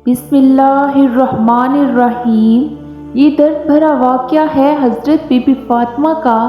بسم اللہ الرحمن الرحیم۔ یہ درد بھرا واقعہ ہے حضرت بی بی فاطمہ کا۔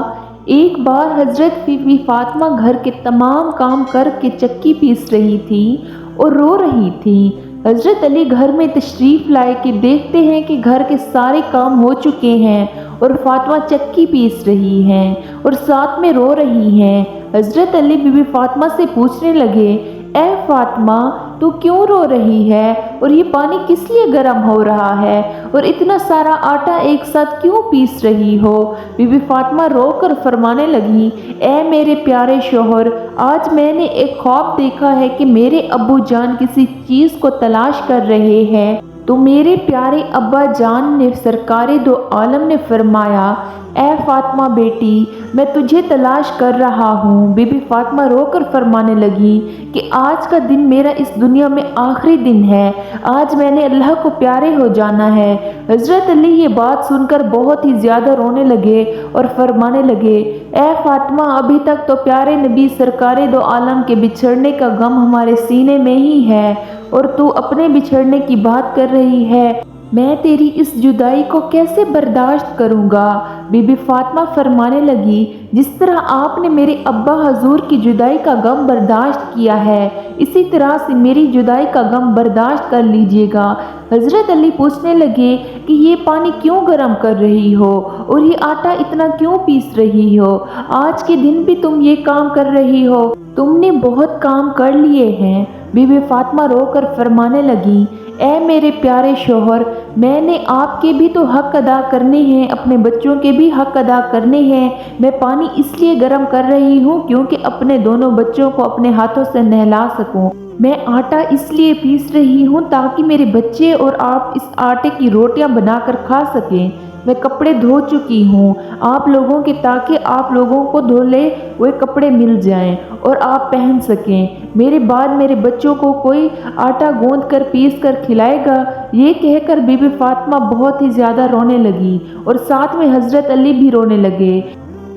ایک بار حضرت بی بی فاطمہ گھر کے تمام کام کر کے چکی پیس رہی تھی اور رو رہی تھی۔ حضرت علی گھر میں تشریف لائے کہ دیکھتے ہیں کہ گھر کے سارے کام ہو چکے ہیں اور فاطمہ چکی پیس رہی ہیں اور ساتھ میں رو رہی ہیں۔ حضرت علی بی بی فاطمہ سے پوچھنے لگے، اے فاطمہ، تو کیوں رو رہی ہے اور یہ پانی کس لیے گرم ہو رہا ہے اور اتنا سارا آٹا ایک ساتھ کیوں پیس رہی ہو؟ بی بی فاطمہ رو کر فرمانے لگی، اے میرے پیارے شوہر، آج میں نے ایک خواب دیکھا ہے کہ میرے ابو جان کسی چیز کو تلاش کر رہے ہیں، تو میرے پیارے ابا جان نے سرکار دو عالم نے فرمایا، اے فاطمہ بیٹی، میں تجھے تلاش کر رہا ہوں۔ بی بی فاطمہ رو کر فرمانے لگی کہ آج کا دن میرا اس دنیا میں آخری دن ہے، آج میں نے اللہ کو پیارے ہو جانا ہے۔ حضرت علی یہ بات سن کر بہت ہی زیادہ رونے لگے اور فرمانے لگے، اے فاطمہ، ابھی تک تو پیارے نبی سرکار دو عالم کے بچھڑنے کا غم ہمارے سینے میں ہی ہے اور تو اپنے بچھڑنے کی بات کر رہی ہے، میں تیری اس جدائی کو کیسے برداشت کروں گا؟ بی بی فاطمہ فرمانے لگی، جس طرح آپ نے میرے ابا حضور کی جدائی کا غم برداشت کیا ہے، اسی طرح سے میری جدائی کا غم برداشت کر لیجیے گا۔ حضرت علی پوچھنے لگے کہ یہ پانی کیوں گرم کر رہی ہو اور یہ آٹا اتنا کیوں پیس رہی ہو؟ آج کے دن بھی تم یہ کام کر رہی ہو، تم نے بہت کام کر لیے ہیں۔ بی بی فاطمہ رو کر فرمانے لگی، اے میرے پیارے شوہر، میں نے آپ کے بھی تو حق ادا کرنے ہیں، اپنے بچوں کے بھی حق ادا کرنے ہیں۔ میں پانی اس لیے گرم کر رہی ہوں کیونکہ اپنے دونوں بچوں کو اپنے ہاتھوں سے نہلا سکوں۔ میں آٹا اس لیے پیس رہی ہوں تاکہ میرے بچے اور آپ اس آٹے کی روٹیاں بنا کر کھا سکیں۔ میں کپڑے دھو چکی ہوں آپ لوگوں کے تاکہ آپ لوگوں کو دھلے ہوئے کپڑے مل جائیں اور آپ پہن سکیں۔ میرے بعد میرے بچوں کو کوئی آٹا گوندھ کر پیس کر کھلائے گا۔ یہ کہہ کر بی بی فاطمہ بہت ہی زیادہ رونے لگی اور ساتھ میں حضرت علی بھی رونے لگے۔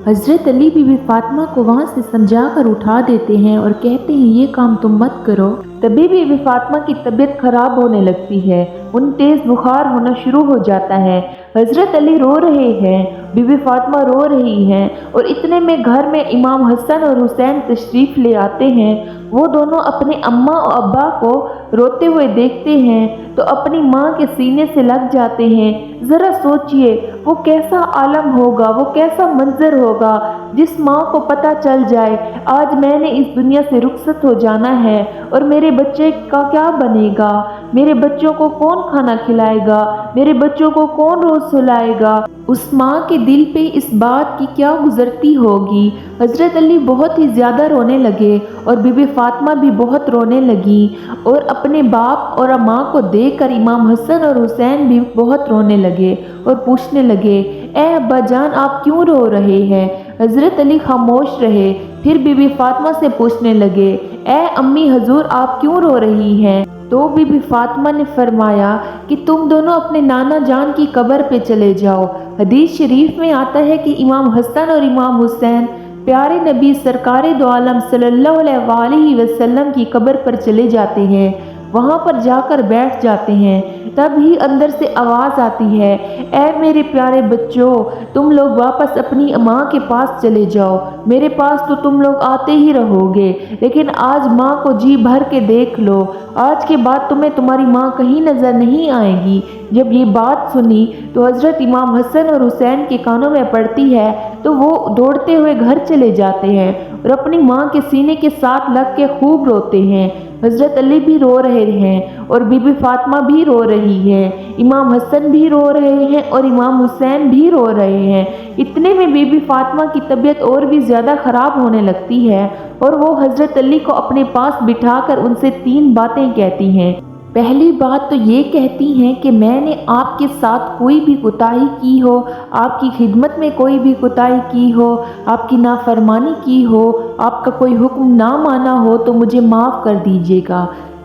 حضرت علی بی بی فاطمہ کو وہاں سے سمجھا کر اٹھا دیتے ہیں اور کہتے ہیں، یہ کام تم مت کرو۔ تبھی بی بی فاطمہ کی طبیعت خراب ہونے لگتی ہے، انہیں تیز بخار ہونا شروع ہو جاتا ہے۔ حضرت علی رو رہے ہیں، بی بی فاطمہ رو رہی ہیں اور اتنے میں گھر میں امام حسن اور حسین تشریف لے آتے ہیں۔ وہ دونوں اپنے اماں اور ابا کو روتے ہوئے دیکھتے ہیں تو اپنی ماں کے سینے سے لگ جاتے ہیں۔ ذرا سوچئے وہ کیسا عالم ہوگا، وہ کیسا منظر ہوگا جس ماں کو پتہ چل جائے آج میں نے اس دنیا سے رخصت ہو جانا ہے اور میرے بچے کا کیا بنے گا، میرے بچوں کو کون کھانا کھلائے گا، میرے بچوں کو کون روز سلائے گا۔ اس ماں کے دل پہ اس بات کی کیا گزرتی ہوگی۔ حضرت علی بہت ہی زیادہ رونے لگے اور بی بی فاطمہ بھی بہت رونے لگی اور اپنے باپ اور ماں کو دیکھ کر امام حسن اور حسین بھی بہت رونے لگے اور پوچھنے لگے، اے ابا جان، آپ کیوں رو رہے ہیں؟ حضرت علی خاموش رہے، پھر بی بی فاطمہ سے پوچھنے لگے، اے امی حضور، آپ کیوں رو رہی ہیں؟ تو بی بی فاطمہ نے فرمایا کہ تم دونوں اپنے نانا جان کی قبر پہ چلے جاؤ۔ حدیث شریف میں آتا ہے کہ امام حسن اور امام حسین پیارے نبی سرکار دو عالم صلی اللہ علیہ وآلہ وسلم کی قبر پر چلے جاتے ہیں، وہاں پر جا کر بیٹھ جاتے ہیں۔ تب ہی اندر سے آواز آتی ہے، اے میرے پیارے بچوں، تم لوگ واپس اپنی ماں کے پاس چلے جاؤ، میرے پاس تو تم لوگ آتے ہی رہو گے، لیکن آج ماں کو جی بھر کے دیکھ لو، آج کے بعد تمہیں تمہاری ماں کہیں نظر نہیں آئے گی۔ جب یہ بات سنی تو حضرت امام حسن اور حسین کے کانوں میں پڑتی ہے تو وہ دوڑتے ہوئے گھر چلے جاتے ہیں اور اپنی ماں کے سینے کے ساتھ لگ کے خوب روتے ہیں۔ حضرت علی بھی رو رہے ہیں اور بی بی فاطمہ بھی رو رہی ہے، امام حسن بھی رو رہے ہیں اور امام حسین بھی رو رہے ہیں۔ اتنے میں بی بی فاطمہ کی طبیعت اور بھی زیادہ خراب ہونے لگتی ہے اور وہ حضرت علی کو اپنے پاس بٹھا کر ان سے 3 باتیں کہتی ہیں۔ پہلی بات تو یہ کہتی ہیں کہ میں نے آپ کے ساتھ کوئی بھی کوتاہی کی ہو، آپ کی خدمت میں کوئی بھی کوتاہی کی ہو، آپ کی نافرمانی کی ہو، آپ کا کوئی حکم نہ مانا ہو تو مجھے معاف کر دیجیے گا۔